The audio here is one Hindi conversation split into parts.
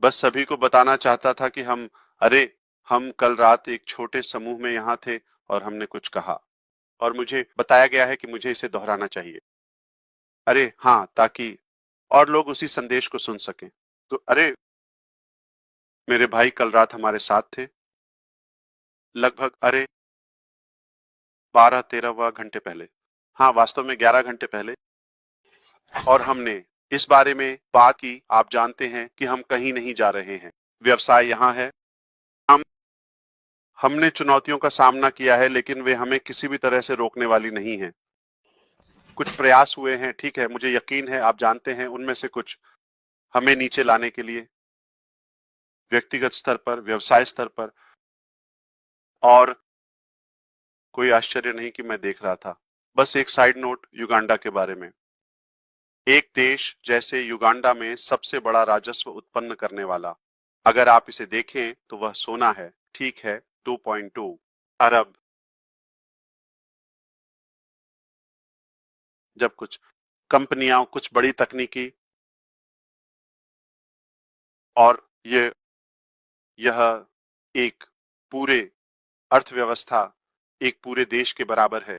बस सभी को बताना चाहता था कि अरे हम कल रात एक छोटे समूह में यहाँ थे और हमने कुछ कहा और मुझे बताया गया है कि मुझे इसे दोहराना चाहिए। अरे हाँ, ताकि और लोग उसी संदेश को सुन सकें। तो अरे मेरे भाई कल रात हमारे साथ थे, लगभग अरे 12-13 घंटे पहले। हाँ, वास्तव में 11 घंटे पहले। और हमने इस बारे में बात की। आप जानते हैं कि हम कहीं नहीं जा रहे हैं, व्यवसाय यहाँ है। हम हमने चुनौतियों का सामना किया है, लेकिन वे हमें किसी भी तरह से रोकने वाली नहीं है। कुछ प्रयास हुए हैं, ठीक है, मुझे यकीन है आप जानते हैं उनमें से कुछ हमें नीचे लाने के लिए, व्यक्तिगत स्तर पर, व्यवसाय स्तर पर। और कोई आश्चर्य नहीं कि मैं देख रहा था। बस एक साइड नोट युगांडा के बारे में। एक देश जैसे युगांडा में सबसे बड़ा राजस्व उत्पन्न करने वाला, अगर आप इसे देखें तो वह सोना है, ठीक है, 2.2 अरब। जब कुछ कंपनियां, कुछ बड़ी तकनीकी और ये यह एक पूरे अर्थव्यवस्था, एक पूरे देश के बराबर है।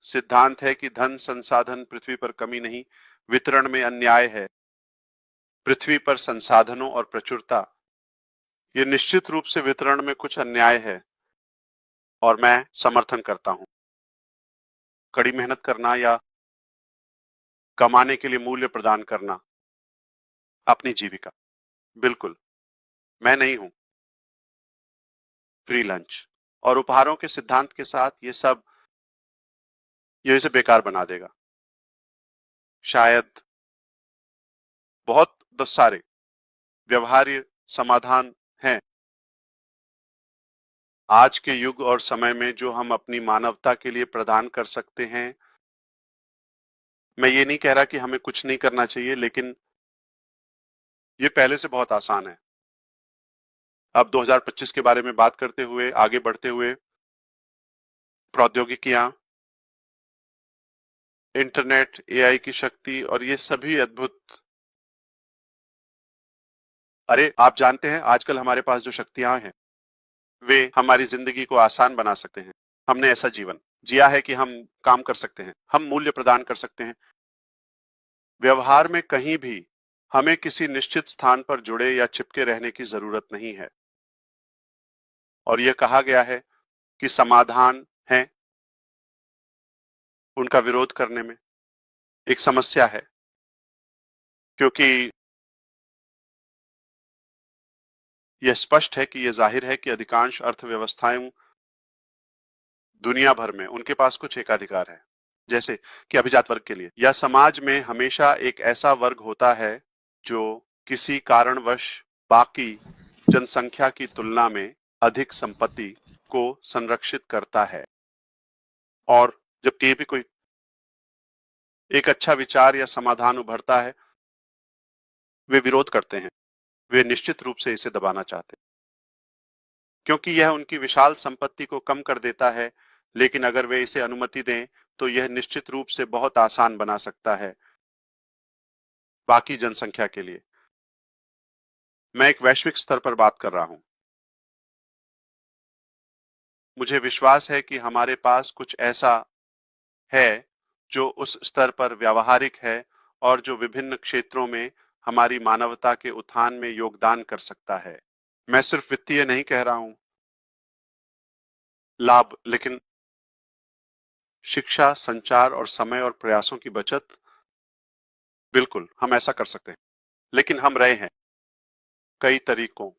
सिद्धांत है कि धन संसाधन पृथ्वी पर कमी नहीं, वितरण में अन्याय है। पृथ्वी पर संसाधनों और प्रचुरता, ये निश्चित रूप से वितरण में कुछ अन्याय है और मैं समर्थन करता हूं। कड़ी मेहनत करना या कमाने के लिए मूल्य प्रदान करना, अपनी जीविका। बिल्कुल, मैं नहीं हूं। फ्री लंच और उपहारों के सिद्धांत के साथ ये इसे बेकार बना देगा। शायद बहुत सारे व्यवहार्य समाधान हैं आज के युग और समय में जो हम अपनी मानवता के लिए प्रदान कर सकते हैं। मैं ये नहीं कह रहा कि हमें कुछ नहीं करना चाहिए, लेकिन ये पहले से बहुत आसान है। अब 2025 के बारे में बात करते हुए, आगे बढ़ते हुए, प्रौद्योगिकियां, इंटरनेट, एआई की शक्ति और ये सभी अद्भुत। अरे आप जानते हैं आजकल हमारे पास जो शक्तियां हैं वे हमारी जिंदगी को आसान बना सकते हैं। हमने ऐसा जीवन जिया है कि हम काम कर सकते हैं, हम मूल्य प्रदान कर सकते हैं। व्यवहार में कहीं भी हमें किसी निश्चित स्थान पर जुड़े या चिपके रहने की जरूरत नहीं है। और यह कहा गया है कि समाधान है उनका विरोध करने में एक समस्या है, क्योंकि यह स्पष्ट है कि यह जाहिर है कि अधिकांश अर्थव्यवस्थाएं दुनिया भर में उनके पास कुछ एकाधिकार है, जैसे कि अभिजात वर्ग के लिए या समाज में हमेशा एक ऐसा वर्ग होता है जो किसी कारणवश बाकी जनसंख्या की तुलना में अधिक संपत्ति को संरक्षित करता है। और जब कहीं भी कोई एक अच्छा विचार या समाधान उभरता है, वे विरोध करते हैं, वे निश्चित रूप से इसे दबाना चाहते हैं, क्योंकि यह उनकी विशाल संपत्ति को कम कर देता है। लेकिन अगर वे इसे अनुमति दें तो यह निश्चित रूप से बहुत आसान बना सकता है बाकी जनसंख्या के लिए। मैं एक वैश्विक स्तर पर बात कर रहा हूं। मुझे विश्वास है कि हमारे पास कुछ ऐसा है जो उस स्तर पर व्यावहारिक है और जो विभिन्न क्षेत्रों में हमारी मानवता के उत्थान में योगदान कर सकता है। मैं सिर्फ वित्तीय नहीं कह रहा हूं लाभ, लेकिन शिक्षा, संचार और समय और प्रयासों की बचत। बिल्कुल हम ऐसा कर सकते हैं, लेकिन हम रहे हैं कई तरीकों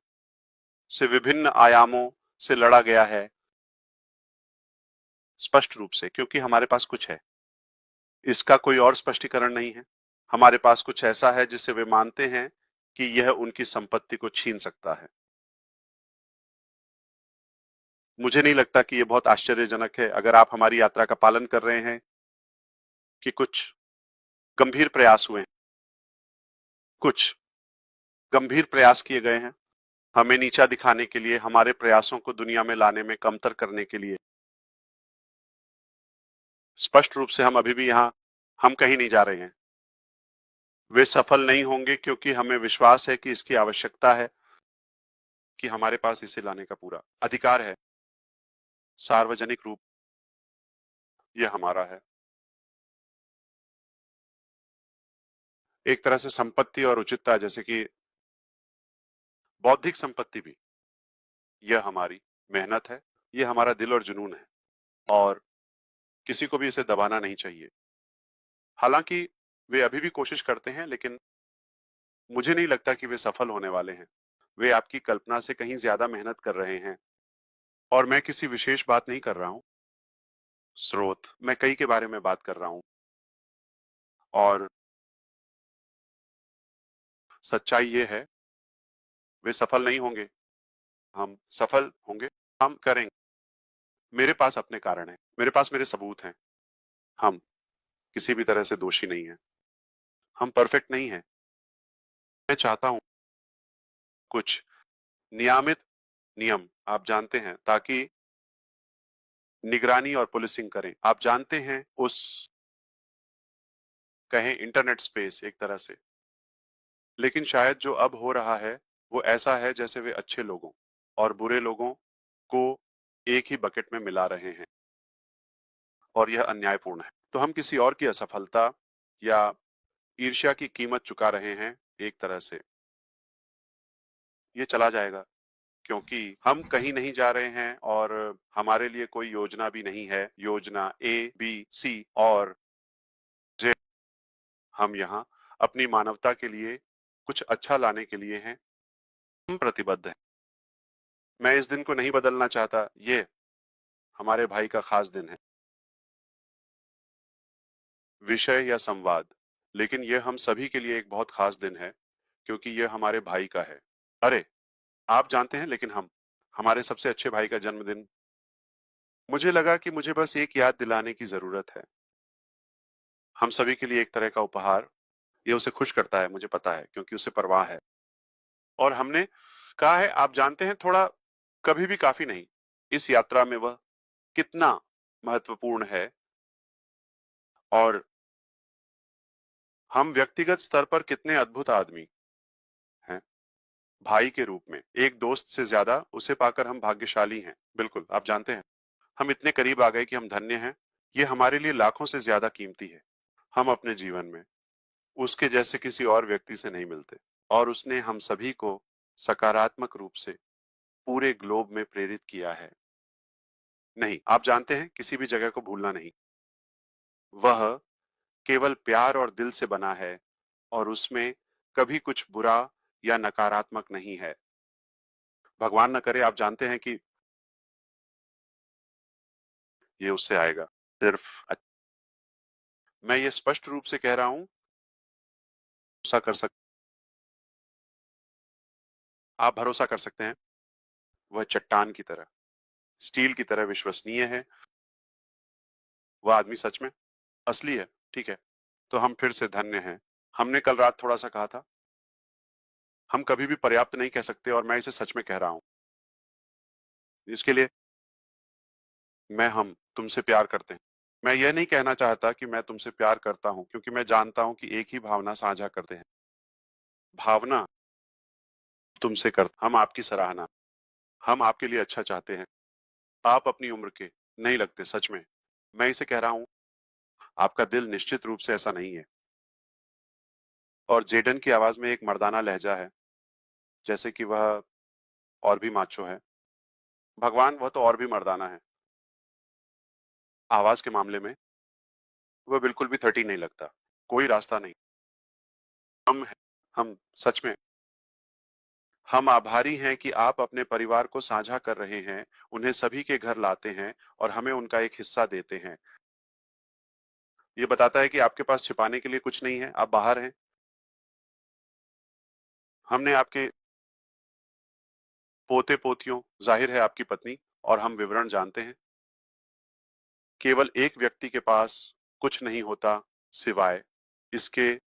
से, विभिन्न आयामों से लड़ा गया है, स्पष्ट रूप से, क्योंकि हमारे पास कुछ है। इसका कोई और स्पष्टीकरण नहीं है। हमारे पास कुछ ऐसा है जिसे वे मानते हैं कि यह उनकी संपत्ति को छीन सकता है। मुझे नहीं लगता कि यह बहुत आश्चर्यजनक है अगर आप हमारी यात्रा का पालन कर रहे हैं कि कुछ गंभीर प्रयास हुए हैं, कुछ गंभीर प्रयास किए गए हैं हमें नीचा दिखाने के लिए, हमारे प्रयासों को दुनिया में लाने में कमतर करने के लिए। स्पष्ट रूप से हम अभी भी यहां, हम कहीं नहीं जा रहे हैं। वे सफल नहीं होंगे क्योंकि हमें विश्वास है कि इसकी आवश्यकता है, कि हमारे पास इसे लाने का पूरा अधिकार है। सार्वजनिक रूप ये हमारा है। एक तरह से संपत्ति और उचितता, जैसे कि बौद्धिक संपत्ति भी, यह हमारी मेहनत है, ये हमारा दिल और जुनून है, और किसी को भी इसे दबाना नहीं चाहिए। हालांकि वे अभी भी कोशिश करते हैं, लेकिन मुझे नहीं लगता कि वे सफल होने वाले हैं। वे आपकी कल्पना से कहीं ज्यादा मेहनत कर रहे हैं, और मैं किसी विशेष बात नहीं कर रहा हूं। स्रोत, मैं कई के बारे में बात कर रहा हूं, और सच्चाई ये है, वे सफल नहीं होंगे। हम सफल होंगे, हम करेंगे। मेरे पास अपने कारण हैं, मेरे पास मेरे सबूत हैं। हम किसी भी तरह से दोषी नहीं हैं। हम परफेक्ट नहीं हैं। मैं चाहता हूं कुछ नियमित नियम, आप जानते हैं, ताकि निगरानी और पुलिसिंग करें। आप जानते हैं, उस कहें इंटरनेट स्पेस एक तरह से। लेकिन शायद जो अब हो रहा है वो ऐसा है जैसे वे अच्छे लोगों और बुरे लोगों को एक ही बकेट में मिला रहे हैं, और यह अन्यायपूर्ण है। तो हम किसी और की असफलता या ईर्ष्या की कीमत चुका रहे हैं। एक तरह से ये चला जाएगा, क्योंकि हम कहीं नहीं जा रहे हैं, और हमारे लिए कोई योजना भी नहीं है, योजना ए बी सी और जे। हम यहाँ अपनी मानवता के लिए कुछ अच्छा लाने के लिए हैं। हम प्रतिबद्ध हैं। मैं इस दिन को नहीं बदलना चाहता। ये हमारे भाई का खास दिन है, विषय या संवाद, लेकिन यह हम सभी के लिए एक बहुत खास दिन है, क्योंकि यह हमारे भाई का है। अरे, आप जानते हैं, लेकिन हम हमारे सबसे अच्छे भाई का जन्मदिन। मुझे लगा कि मुझे बस एक याद दिलाने की जरूरत है। हम सभी के लिए एक तरह का उपहार। ये उसे खुश करता है, मुझे पता है, क्योंकि उसे परवाह है। और हमने कहा है, आप जानते हैं, थोड़ा कभी भी काफी नहीं। इस यात्रा में वह कितना महत्वपूर्ण है, और हम व्यक्तिगत स्तर पर कितने अद्भुत आदमी हैं। भाई के रूप में, एक दोस्त से ज्यादा उसे पाकर हम भाग्यशाली हैं। बिल्कुल, आप जानते हैं, हम इतने करीब आ गए कि हम धन्य हैं। ये हमारे लिए लाखों से ज्यादा कीमती है। हम अपने जीवन में उसके जैसे किसी और व्यक्ति से नहीं मिलते, और उसने हम सभी को सकारात्मक रूप से पूरे ग्लोब में प्रेरित किया है। नहीं, आप जानते हैं, किसी भी जगह को भूलना नहीं। वह केवल प्यार और दिल से बना है, और उसमें कभी कुछ बुरा या नकारात्मक नहीं है। भगवान न करे, आप जानते हैं कि ये उससे आएगा। सिर्फ मैं ये स्पष्ट रूप से कह रहा हूं, आप भरोसा कर सकते हैं, वह चट्टान की तरह, स्टील की तरह विश्वसनीय है। वह आदमी सच में असली है। ठीक है, तो हम फिर से धन्य हैं। हमने कल रात थोड़ा सा कहा था, हम कभी भी पर्याप्त नहीं कह सकते, और मैं इसे सच में कह रहा हूं। इसके लिए हम तुमसे प्यार करते हैं। मैं यह नहीं कहना चाहता कि मैं तुमसे प्यार करता हूं, क्योंकि मैं जानता हूं कि एक ही भावना साझा करते हैं। भावना तुमसे कर, हम आपकी सराहना, हम आपके लिए अच्छा चाहते हैं। आप अपनी उम्र के नहीं लगते, सच में। मैं इसे कह रहा हूं, आपका दिल निश्चित रूप से ऐसा नहीं है। और जेडन की आवाज में एक मर्दाना लहजा है, जैसे कि वह और भी माचो है। भगवान, वह तो और भी मर्दाना है। आवाज के मामले में वह बिल्कुल भी 30 नहीं लगता। कोई रास्ता नहीं। हम हैं, हम सच में, हम आभारी हैं कि आप अपने परिवार को साझा कर रहे हैं, उन्हें सभी के घर लाते हैं, और हमें उनका एक हिस्सा देते हैं। ये बताता है कि आपके पास छिपाने के लिए कुछ नहीं है, आप बाहर हैं। हमने आपके पोते पोतियों, जाहिर है आपकी पत्नी, और हम विवरण जानते हैं। केवल एक व्यक्ति के पास कुछ नहीं होता सिवाय इसके,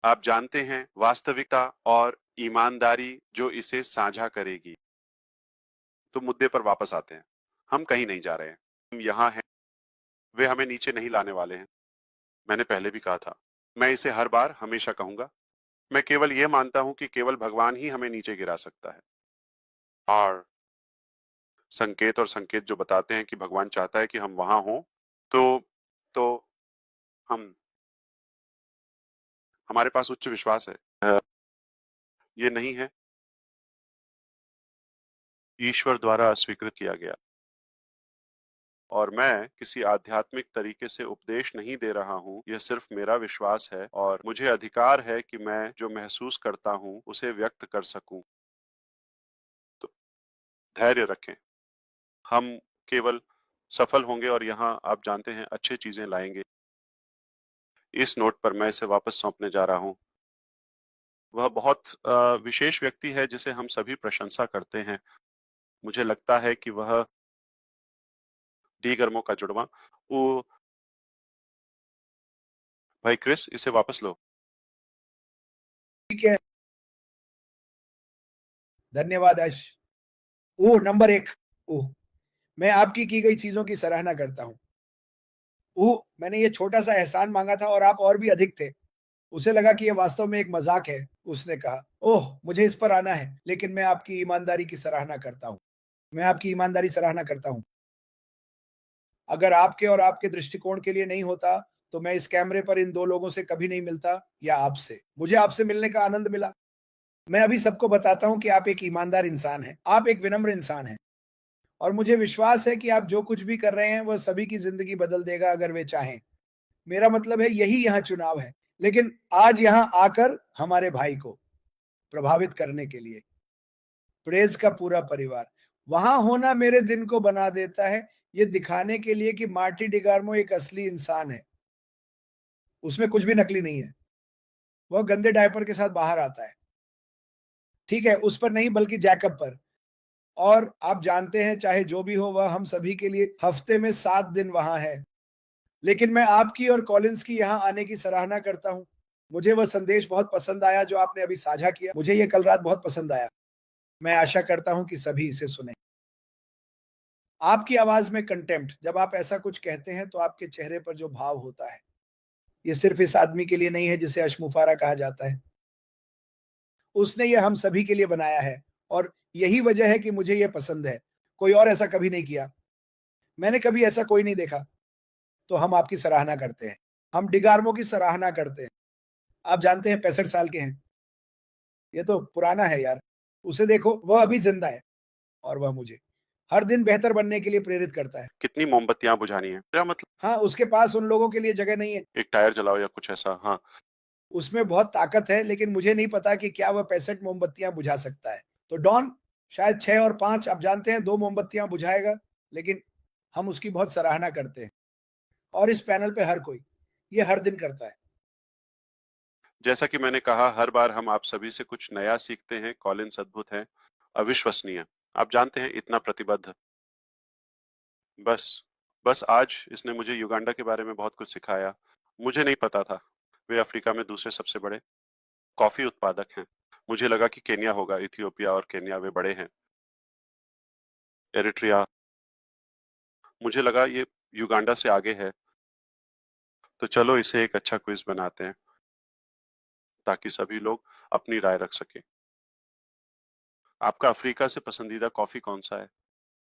आप जानते हैं, वास्तविकता और ईमानदारी जो इसे साझा करेगी। तो मुद्दे पर वापस आते हैं। हम कहीं नहीं जा रहे हैं, हम यहाँ हैं। वे हमें नीचे नहीं लाने वाले हैं। मैंने पहले भी कहा था, मैं इसे हर बार हमेशा कहूंगा। मैं केवल यह मानता हूं कि केवल भगवान ही हमें नीचे गिरा सकता है। और संकेत जो बताते हैं कि भगवान चाहता है कि हम वहां हों, तो तो हम हमारे पास उच्च विश्वास है। ये नहीं है ईश्वर द्वारा अस्वीकृत किया गया। और मैं किसी आध्यात्मिक तरीके से उपदेश नहीं दे रहा हूं, यह सिर्फ मेरा विश्वास है और मुझे अधिकार है कि मैं जो महसूस करता हूं उसे व्यक्त कर सकूं। तो धैर्य रखें। हम केवल सफल होंगे और यहाँ आप जानते हैं अच्छी चीजें लाएंगे। इस नोट पर मैं इसे वापस सौंपने जा रहा हूं। वह बहुत विशेष व्यक्ति है जिसे हम सभी प्रशंसा करते हैं। मुझे लगता है कि वह डी गर्मो का जुड़वा। वो भाई क्रिस, इसे वापस लो। ठीक है, धन्यवाद यश। ओह, नंबर 1। ओह, मैं आपकी की गई चीजों की सराहना करता हूँ। ओह, मैंने ये छोटा सा एहसान मांगा था और आप और भी अधिक थे। उसे लगा कि ये वास्तव में एक मजाक है। उसने कहा, ओह, मुझे इस पर आना है, लेकिन मैं आपकी ईमानदारी की सराहना करता हूँ। मैं आपकी ईमानदारी सराहना करता हूँ। अगर आपके और आपके दृष्टिकोण के लिए नहीं होता, तो मैं इस कैमरे पर इन 2 लोगों से कभी नहीं मिलता या आपसे। मुझे आपसे मिलने का आनंद मिला। मैं अभी सबको बताता हूँ कि आप एक ईमानदार इंसान हैं। आप एक विनम्र इंसान हैं और मुझे विश्वास है कि आप जो कुछ भी कर रहे हैं, वह सभी की ज़िंदगी बदल देगा अगर वे चाहें। मेरा मतलब है यही यहाँ चुनाव है। लेकिन आज यहाँ आकर हमारे भाई को प्रभावित करने के लिए प्रेज़ का पूरा परिवार वहाँ होना मेरे दिन को बना देता है, ये दिखाने के लिए कि मार्टी डिगार्मो एक असली इंसान है। उसमें कुछ भी नकली नहीं है। वह गंदे डायपर के साथ बाहर आता है। ठीक है, उस पर नहीं बल्कि जैकब पर। और आप जानते हैं चाहे जो भी हो वह हम सभी के लिए हफ्ते में 7 दिन वहाँ है। लेकिन मैं आपकी और कॉलिंस की यहाँ आने की सराहना करता हूँ। मुझे वह संदेश बहुत पसंद आया जो आपने अभी साझा किया। मुझे ये कल रात बहुत पसंद आया। मैं आशा करता हूँ कि सभी इसे सुनें। आपकी आवाज़ में कंटेम्प्ट, जब आप ऐसा कुछ कहते हैं तो आपके चेहरे पर जो भाव होता है, ये सिर्फ इस आदमी के लिए नहीं है जिसे अशमुफारा कहा जाता है। उसने ये हम सभी के लिए बनाया है और यही वजह है कि मुझे ये पसंद है। कोई और ऐसा कभी नहीं किया। मैंने कभी ऐसा कोई नहीं देखा। तो हम आपकी सराहना करते हैं। हम डिगार्मो की सराहना करते हैं। आप जानते हैं 65 साल के हैं। ये तो पुराना है यार। उसे देखो, वह अभी ज़िंदा है और वह मुझे हर दिन बेहतर बनने के लिए प्रेरित करता है। कितनी मोमबत्तियां बुझानी है? मेरा मतलब हाँ, उसके पास उन लोगों के लिए जगह नहीं है। एक टायर जलाओ या कुछ ऐसा। हाँ, उसमें बहुत ताकत है, लेकिन मुझे नहीं पता कि क्या वह 65 मोमबत्तियां बुझा सकता है। तो डॉन शायद 6 और 5, आप जानते हैं, 2 मोमबत्तियां बुझाएगा, लेकिन हम उसकी बहुत सराहना करते हैं। और इस पैनल पे हर कोई ये हर दिन करता है। जैसा कि मैंने कहा, हर बार हम आप सभी से कुछ नया सीखते हैं। कॉलिंस अद्भुत है, अविश्वसनीय। आप जानते हैं, इतना प्रतिबद्ध। बस बस आज इसने मुझे युगांडा के बारे में बहुत कुछ सिखाया। मुझे नहीं पता था वे अफ्रीका में दूसरे सबसे बड़े कॉफी उत्पादक हैं। मुझे लगा कि केन्या होगा। इथियोपिया और केन्या वे बड़े हैं। एरिट्रिया, मुझे लगा ये युगांडा से आगे है। तो चलो इसे एक अच्छा क्विज बनाते हैं ताकि सभी लोग अपनी राय रख सकें। आपका अफ्रीका से पसंदीदा कॉफी कौन सा है?